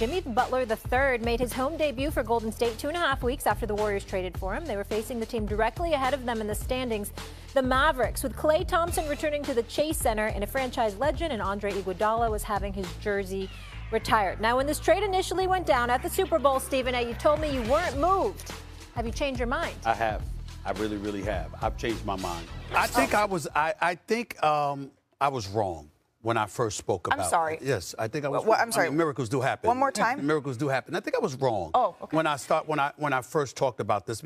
Jimmy Butler III made his home debut for Golden State 2.5 weeks after the Warriors traded for him. They were facing the team directly ahead of them in the standings, the Mavericks, with Klay Thompson returning to the Chase Center, and a franchise legend, and Andre Iguodala was having his jersey retired. Now, when this trade initially went down at the Super Bowl, Stephen A., you told me you weren't moved. Have you changed your mind? I have. I really, really have. I've changed my mind. I think I was wrong when I first spoke about it. I'm sorry. Yes, I think I was. I'm sorry. I mean, miracles do happen. One more time. Miracles do happen. I think I was wrong. Oh, okay. When I first talked about this.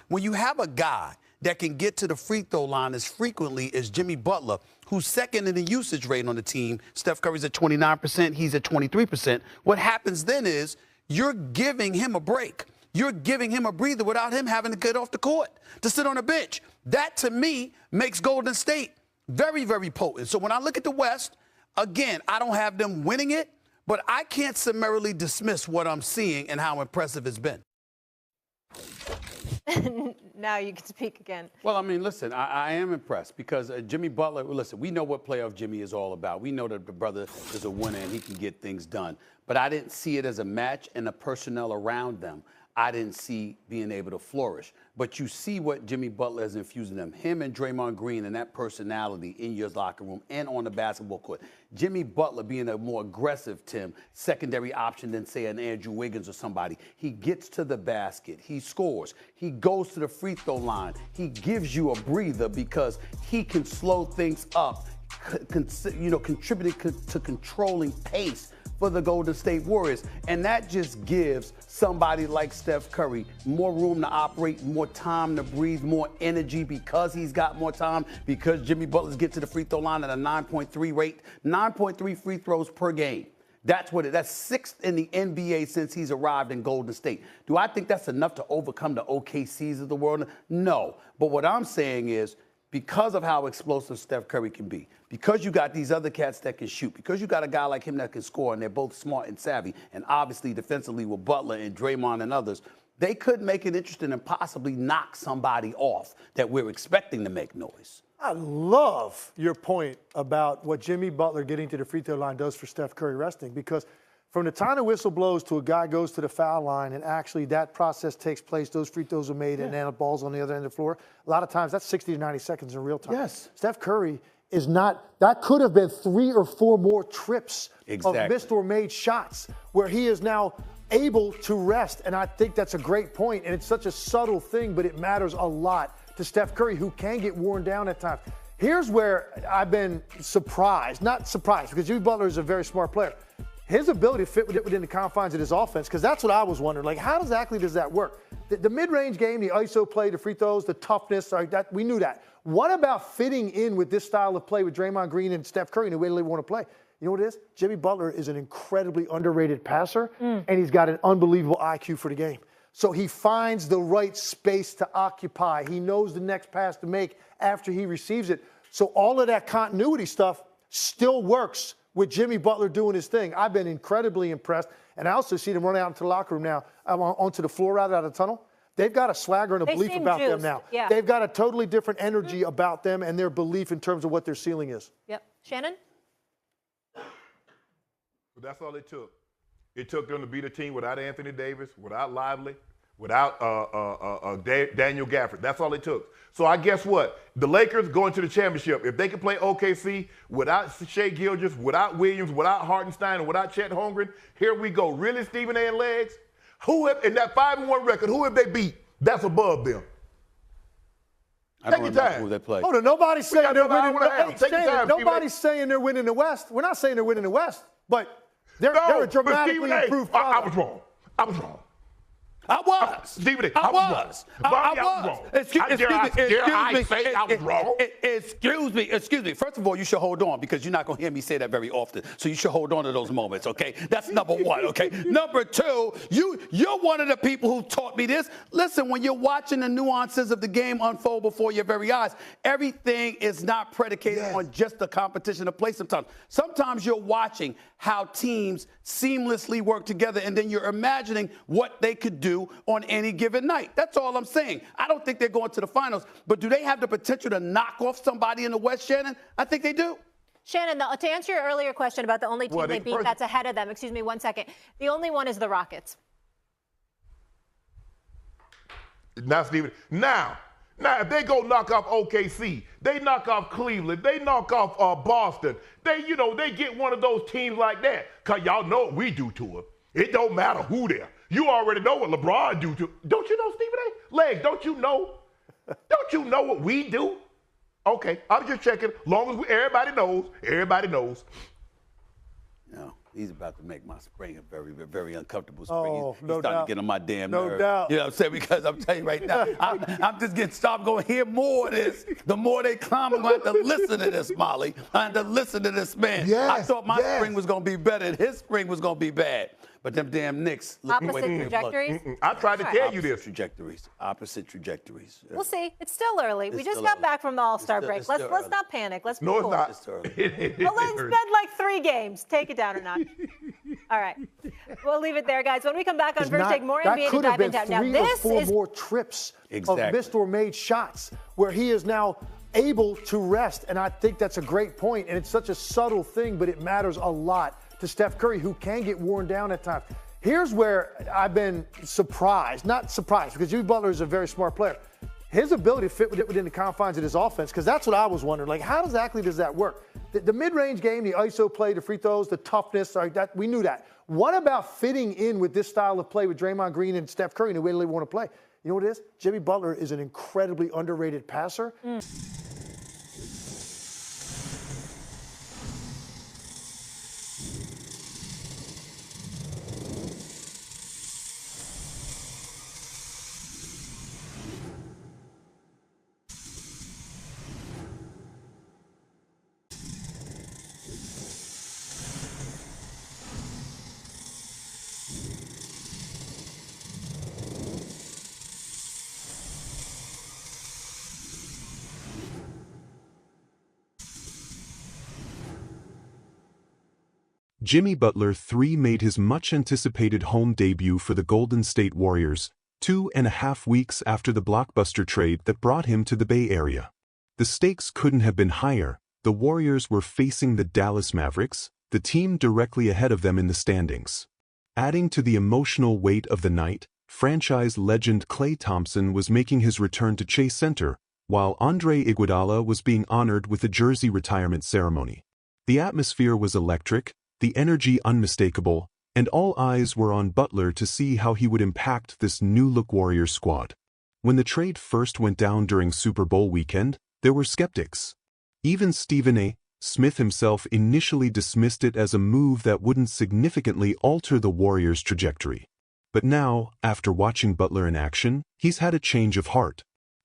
When you have a guy that can get to the free throw line as frequently as Jimmy Butler, who's second in the usage rate on the team, Steph Curry's at 29%, he's at 23%. What happens then is you're giving him a break. You're giving him a breather without him having to get off the court, to sit on a bench. That, to me, makes Golden State very, very potent. So when I look at the West, again, I don't have them winning it, but I can't summarily dismiss what I'm seeing and how impressive it's been. Now you can speak again. Well, I mean, listen, I am impressed because Jimmy Butler, listen, we know what playoff Jimmy is all about. We know that the brother is a winner and he can get things done. But I didn't see it as a match and the personnel around them. I didn't see being able to flourish. But you see what Jimmy Butler has infused in them. Him and Draymond Green and that personality in your locker room and on the basketball court. Jimmy Butler being a more aggressive, secondary option than, say, an Andrew Wiggins or somebody. He gets to the basket. He scores. He goes to the free throw line. He gives you a breather because he can slow things up, contributing to controlling pace for the Golden State Warriors. And that just gives somebody like Steph Curry more room to operate, more time to breathe, more energy because he's got more time, because Jimmy Butler's get to the free throw line at a 9.3 rate, 9.3 free throws per game. That's sixth in the NBA since he's arrived in Golden State. Do I think that's enough to overcome the OKCs of the world? No. But what I'm saying is, because of how explosive Steph Curry can be, because you got these other cats that can shoot, because you got a guy like him that can score, and they're both smart and savvy, and obviously defensively with Butler and Draymond and others, they could make it interesting and possibly knock somebody off that we're expecting to make noise. I love your point about what Jimmy Butler getting to the free throw line does for Steph Curry resting, because from the time the whistle blows to a guy goes to the foul line and actually that process takes place, those free throws are made, and then the ball's on the other end of the floor, a lot of times that's 60 to 90 seconds in real time. Yes. Steph Curry is not, that could have been 3 or 4 more trips of missed or made shots where he is now able to rest. And I think that's a great point. And it's such a subtle thing, but it matters a lot to Steph Curry, who can get worn down at times. Here's where I've been surprised, not surprised, because Jimmy Butler is a very smart player. His ability to fit within the confines of his offense, because that's what I was wondering. Like, how exactly does that work? The mid-range game, the ISO play, the free throws, the toughness, we knew that. What about fitting in with this style of play with Draymond Green and Steph Curry and the way they want to play? You know what it is? Jimmy Butler is an incredibly underrated passer, and he's got an unbelievable IQ for the game. So he finds the right space to occupy. He knows the next pass to make after he receives it. So all of that continuity stuff still works with Jimmy Butler doing his thing. I've been incredibly impressed. And I also see them running out into the locker room now, onto the floor rather, out of the tunnel. They've got a swagger and a belief about them now. Yeah. They've got a totally different energy about them and their belief in terms of what their ceiling is. Yep. Shannon? But that's all it took. It took them to beat a team without Anthony Davis, without Lively, without Daniel Gafford. That's all it took. So I guess what? The Lakers going to the championship. If they can play OKC without Shea Gilgeous, without Williams, without Hartenstein, and without Chet Holmgren, here we go. Really, Stephen A. and Legs? In that 5-1 record, who have they beat? That's above them. I don't remember who they play. Hold on, nobody's saying they're winning. Nobody's saying they're winning the West. We're not saying they're winning the West, but they're a dramatically improved product. I was wrong. I was. Stephen A. I was. Excuse me. First of all, you should hold on, because you're not going to hear me say that very often. So you should hold on to those moments, okay? That's number one, okay? Number two, you're one of the people who taught me this. Listen, when you're watching the nuances of the game unfold before your very eyes, everything is not predicated on just the competition of play sometimes. Sometimes you're watching how teams seamlessly work together, and then you're imagining what they could do on any given night. That's all I'm saying. I don't think they're going to the finals, but do they have the potential to knock off somebody in the West, Shannon? I think they do. Shannon, to answer your earlier question about the only team they beat that's ahead of them, excuse me 1 second, the only one is the Rockets. Now, Steven, now, if they go knock off OKC, they knock off Cleveland, they knock off Boston, they get one of those teams like that, because y'all know what we do to them. It don't matter who they're. You already know what LeBron do to. Don't you know, Stephen A? Legs, don't you know? Don't you know what we do? Okay, I'm just checking. Long as everybody knows. No, he's about to make my spring a very, very uncomfortable spring. Oh, he's no starting doubt. to get on my damn No nerves. doubt. You know what I'm saying? Because I'm telling you right now, I'm just getting stopped going to hear more of this. The more they climb, I'm going to have to listen to this, Molly. I have to listen to this man. Yes, I thought my spring was going to be better and his spring was going to be bad. But them damn Knicks. Opposite trajectories? I tried to tell you this. Opposite trajectories. We'll see. It's still early. We just got back from the All-Star break. Let's not panic. Let's be cool. No, it's Well, not. let's spend like 3 games. Take it down a notch. All right. We'll leave it there, guys. When we come back on First Take, more NBA to dive into. Now, this three or is four more trips of missed or made shots where he is now able to rest. And I think that's a great point. And it's such a subtle thing, but it matters a lot to Steph Curry, who can get worn down at times. Here's where I've been surprised. Not surprised, because Jimmy Butler is a very smart player. His ability to fit within the confines of his offense, because that's what I was wondering. Like, how exactly does that work? The mid-range game, the ISO play, the free throws, the toughness, that we knew that. What about fitting in with this style of play with Draymond Green and Steph Curry and the way they want to play? You know what it is? Jimmy Butler is an incredibly underrated passer. Jimmy Butler III made his much-anticipated home debut for the Golden State Warriors 2.5 weeks after the blockbuster trade that brought him to the Bay Area. The stakes couldn't have been higher. The Warriors were facing the Dallas Mavericks, the team directly ahead of them in the standings. Adding to the emotional weight of the night, franchise legend Klay Thompson was making his return to Chase Center, while Andre Iguodala was being honored with a jersey retirement ceremony. The atmosphere was electric, the energy unmistakable, and all eyes were on Butler to see how he would impact this new-look Warriors squad. When the trade first went down during Super Bowl weekend, there were skeptics. Even Stephen A. Smith himself initially dismissed it as a move that wouldn't significantly alter the Warriors' trajectory. But now, after watching Butler in action, he's had a change of heart.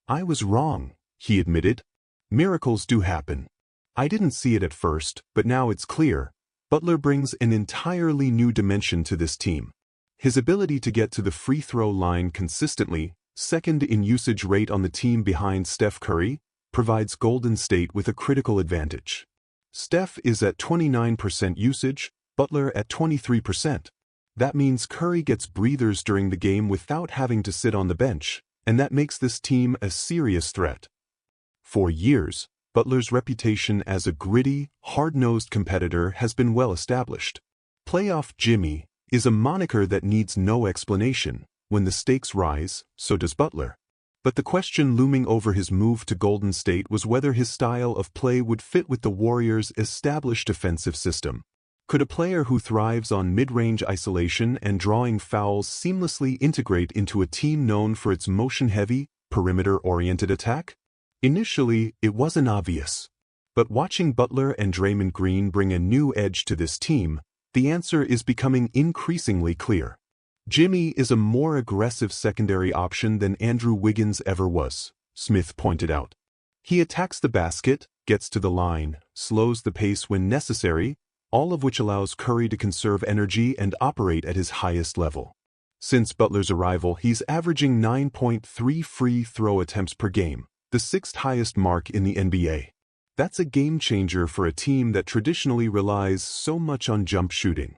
"I was wrong," he admitted. "Miracles do happen. I didn't see it at first, but now it's clear. Butler brings an entirely new dimension to this team. His ability to get to the free throw line consistently, second in usage rate on the team behind Steph Curry, provides Golden State with a critical advantage. Steph is at 29% usage, Butler at 23%. That means Curry gets breathers during the game without having to sit on the bench, and that makes this team a serious threat. For years, Butler's reputation as a gritty, hard-nosed competitor has been well established. Playoff Jimmy is a moniker that needs no explanation. When the stakes rise, so does Butler. But the question looming over his move to Golden State was whether his style of play would fit with the Warriors' established defensive system. Could a player who thrives on mid-range isolation and drawing fouls seamlessly integrate into a team known for its motion-heavy, perimeter-oriented attack? Initially, it wasn't obvious. But watching Butler and Draymond Green bring a new edge to this team, the answer is becoming increasingly clear. Jimmy is a more aggressive secondary option than Andrew Wiggins ever was, Smith pointed out. He attacks the basket, gets to the line, slows the pace when necessary, all of which allows Curry to conserve energy and operate at his highest level. Since Butler's arrival, he's averaging 9.3 free throw attempts per game, the 6th highest mark in the NBA. That's a game changer for a team that traditionally relies so much on jump shooting.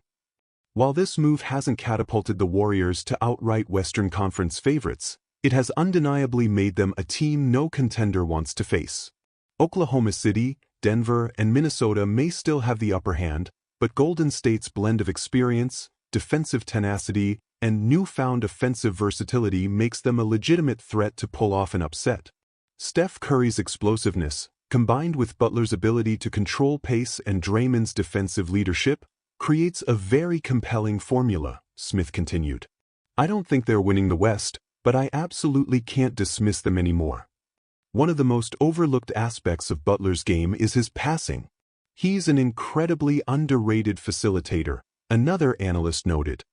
While this move hasn't catapulted the Warriors to outright Western Conference favorites, it has undeniably made them a team no contender wants to face. Oklahoma City, Denver, and Minnesota may still have the upper hand, but Golden State's blend of experience, defensive tenacity, and newfound offensive versatility makes them a legitimate threat to pull off an upset. Steph Curry's explosiveness, combined with Butler's ability to control pace and Draymond's defensive leadership, creates a very compelling formula, Smith continued. I don't think they're winning the West, but I absolutely can't dismiss them anymore. One of the most overlooked aspects of Butler's game is his passing. He's an incredibly underrated facilitator, another analyst noted.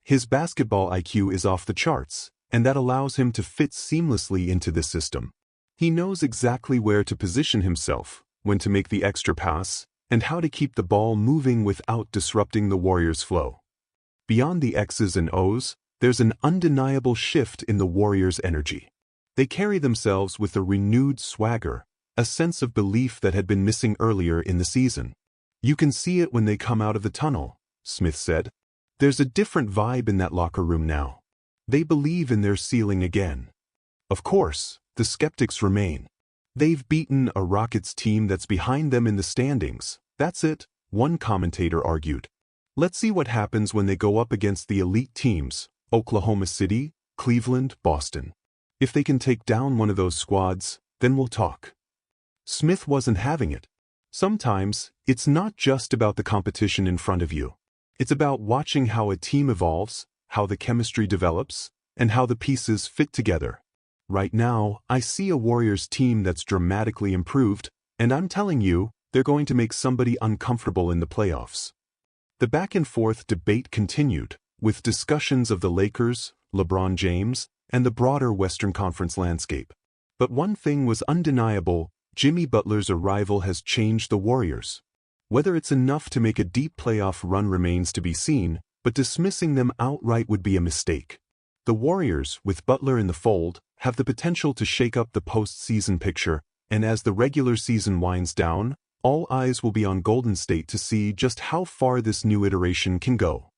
His basketball IQ is off the charts, and that allows him to fit seamlessly into this system. He knows exactly where to position himself, when to make the extra pass, and how to keep the ball moving without disrupting the Warriors' flow. Beyond the X's and O's, there's an undeniable shift in the Warriors' energy. They carry themselves with a renewed swagger, a sense of belief that had been missing earlier in the season. You can see it when they come out of the tunnel, Smith said. There's a different vibe in that locker room now. They believe in their ceiling again. Of course, the skeptics remain. They've beaten a Rockets team that's behind them in the standings. That's it, one commentator argued. Let's see what happens when they go up against the elite teams, Oklahoma City, Cleveland, Boston. If they can take down one of those squads, then we'll talk. Smith wasn't having it. Sometimes, it's not just about the competition in front of you. It's about watching how a team evolves, how the chemistry develops, and how the pieces fit together. Right now, I see a Warriors team that's dramatically improved, and I'm telling you, they're going to make somebody uncomfortable in the playoffs. The back-and-forth debate continued, with discussions of the Lakers, LeBron James, and the broader Western Conference landscape. But one thing was undeniable: Jimmy Butler's arrival has changed the Warriors. Whether it's enough to make a deep playoff run remains to be seen, but dismissing them outright would be a mistake. The Warriors, with Butler in the fold, have the potential to shake up the postseason picture, and as the regular season winds down, all eyes will be on Golden State to see just how far this new iteration can go.